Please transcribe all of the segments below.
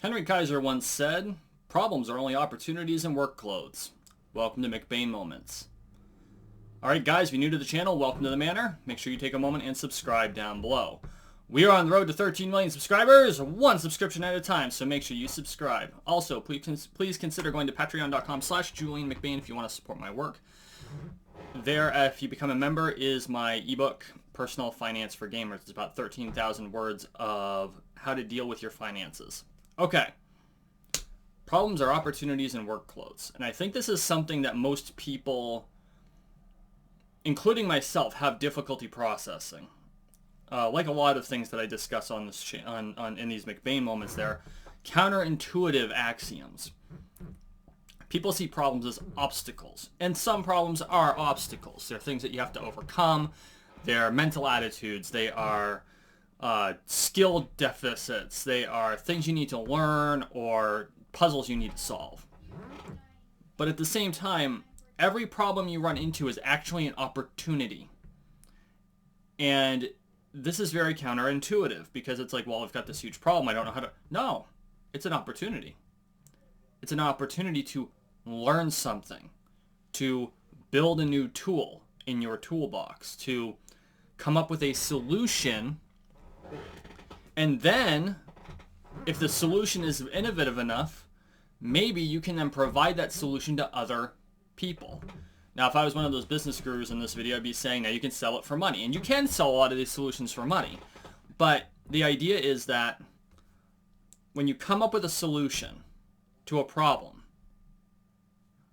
Henry Kaiser once said, "Problems are only opportunities in work clothes." Welcome to McBain Moments. Alright guys, if you're new to the channel, welcome to the manor. Make sure you take a moment and subscribe down below. We are on the road to 13 million subscribers, one subscription at a time, so make sure you subscribe. Also, please consider going to patreon.com/JulianMcBain if you want to support my work. There, if you become a member, is my ebook, Personal Finance for Gamers. It's about 13,000 words of how to deal with your finances. Okay. Problems are opportunities in work clothes. And I think this is something that most people, including myself, have difficulty processing. Like a lot of things that I discuss on this in these McBain moments, they're counterintuitive axioms. People see problems as obstacles, and some problems are obstacles. They're things that you have to overcome. They're mental attitudes. They are skill deficits. They are things you need to learn or puzzles you need to solve. But at the same time, every problem you run into is actually an opportunity. And this is very counterintuitive because it's like, well, I've got this huge problem. I don't know how to... No, it's an opportunity. It's an opportunity to learn something, to build a new tool in your toolbox, to come up with a solution. And then, if the solution is innovative enough, maybe you can then provide that solution to other people. Now, if I was one of those business gurus in this video, I'd be saying, now you can sell it for money. And you can sell a lot of these solutions for money. But the idea is that when you come up with a solution to a problem,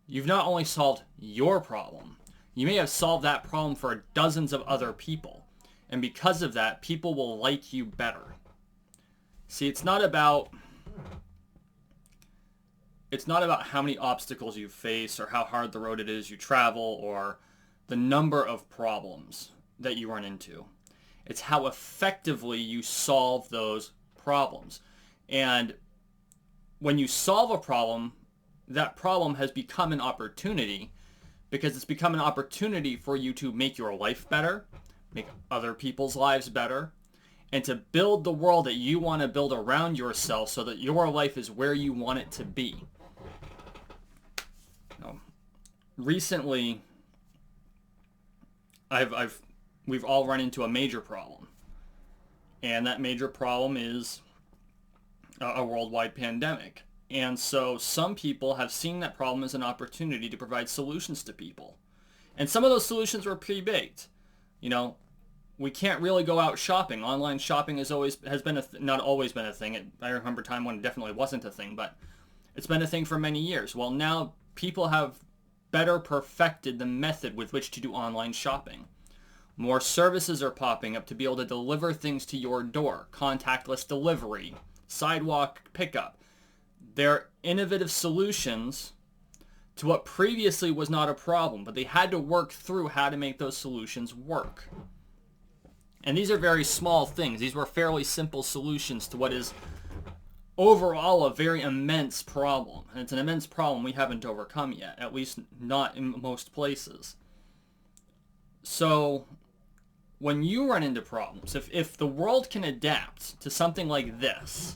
you've not only solved your problem, you may have solved that problem for dozens of other people. And because of that, people will like you better. See, it's not about how many obstacles you face or how hard the road it is you travel or the number of problems that you run into. It's how effectively you solve those problems. And when you solve a problem, that problem has become an opportunity because it's become an opportunity for you to make your life better, make other people's lives better, and to build the world that you want to build around yourself so that your life is where you want it to be. Recently, we've all run into a major problem, and that major problem is a worldwide pandemic. And so some people have seen that problem as an opportunity to provide solutions to people, and some of those solutions were pre-baked. You know, we can't really go out shopping. Online shopping has been not always been a thing. I remember a time when it definitely wasn't a thing, but it's been a thing for many years. Well, now people have better perfected the method with which to do online shopping. More services are popping up to be able to deliver things to your door. Contactless delivery, sidewalk pickup. They're innovative solutions to what previously was not a problem, but they had to work through how to make those solutions work. And these are very small things. These were fairly simple solutions to what is overall a very immense problem. And it's an immense problem we haven't overcome yet, at least not in most places. So when you run into problems, if the world can adapt to something like this,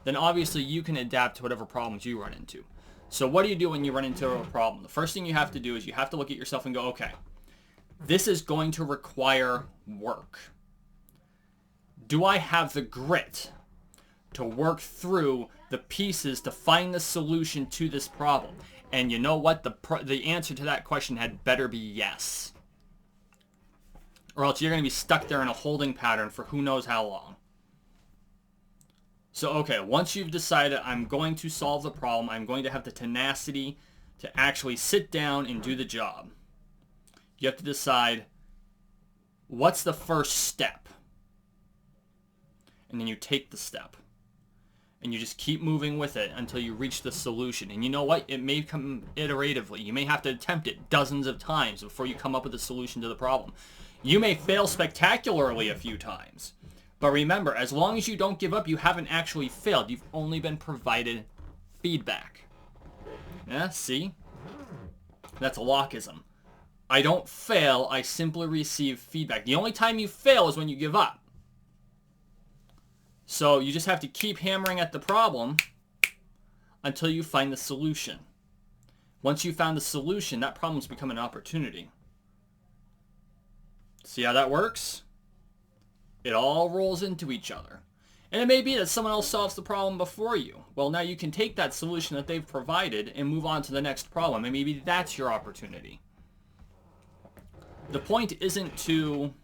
then obviously you can adapt to whatever problems you run into. So what do you do when you run into a problem? The first thing you have to do is you have to look at yourself and go, okay, this is going to require work. Do I have the grit to work through the pieces to find the solution to this problem? And you know what? The answer to that question had better be yes. Or else you're going to be stuck there in a holding pattern for who knows how long. So, okay, once you've decided I'm going to solve the problem, I'm going to have the tenacity to actually sit down and do the job. You have to decide, what's the first step? And then you take the step. And you just keep moving with it until you reach the solution. And you know what? It may come iteratively. You may have to attempt it dozens of times before you come up with a solution to the problem. You may fail spectacularly a few times. But remember, as long as you don't give up, you haven't actually failed. You've only been provided feedback. Yeah, see? That's a lockism. I don't fail, I simply receive feedback. The only time you fail is when you give up. So you just have to keep hammering at the problem until you find the solution. Once you found the solution, that problem's become an opportunity. See how that works? It all rolls into each other. And it may be that someone else solves the problem before you. Well, now you can take that solution that they've provided and move on to the next problem. And maybe that's your opportunity. The point isn't to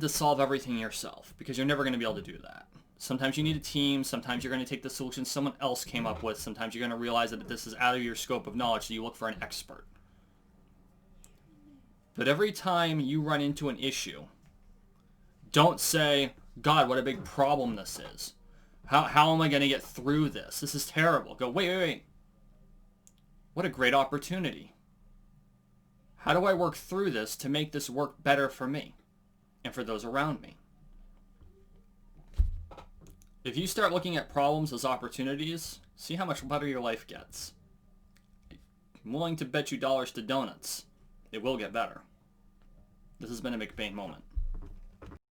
solve everything yourself, because you're never going to be able to do that. Sometimes you need a team. Sometimes you're going to take the solution someone else came up with. Sometimes you're going to realize that this is out of your scope of knowledge, so you look for an expert. But every time you run into an issue, don't say, God, what a big problem this is. How am I going to get through this? This is terrible. Go, wait. What a great opportunity. How do I work through this to make this work better for me and for those around me? If you start looking at problems as opportunities, see how much better your life gets. I'm willing to bet you dollars to donuts. It will get better. This has been a McBain moment.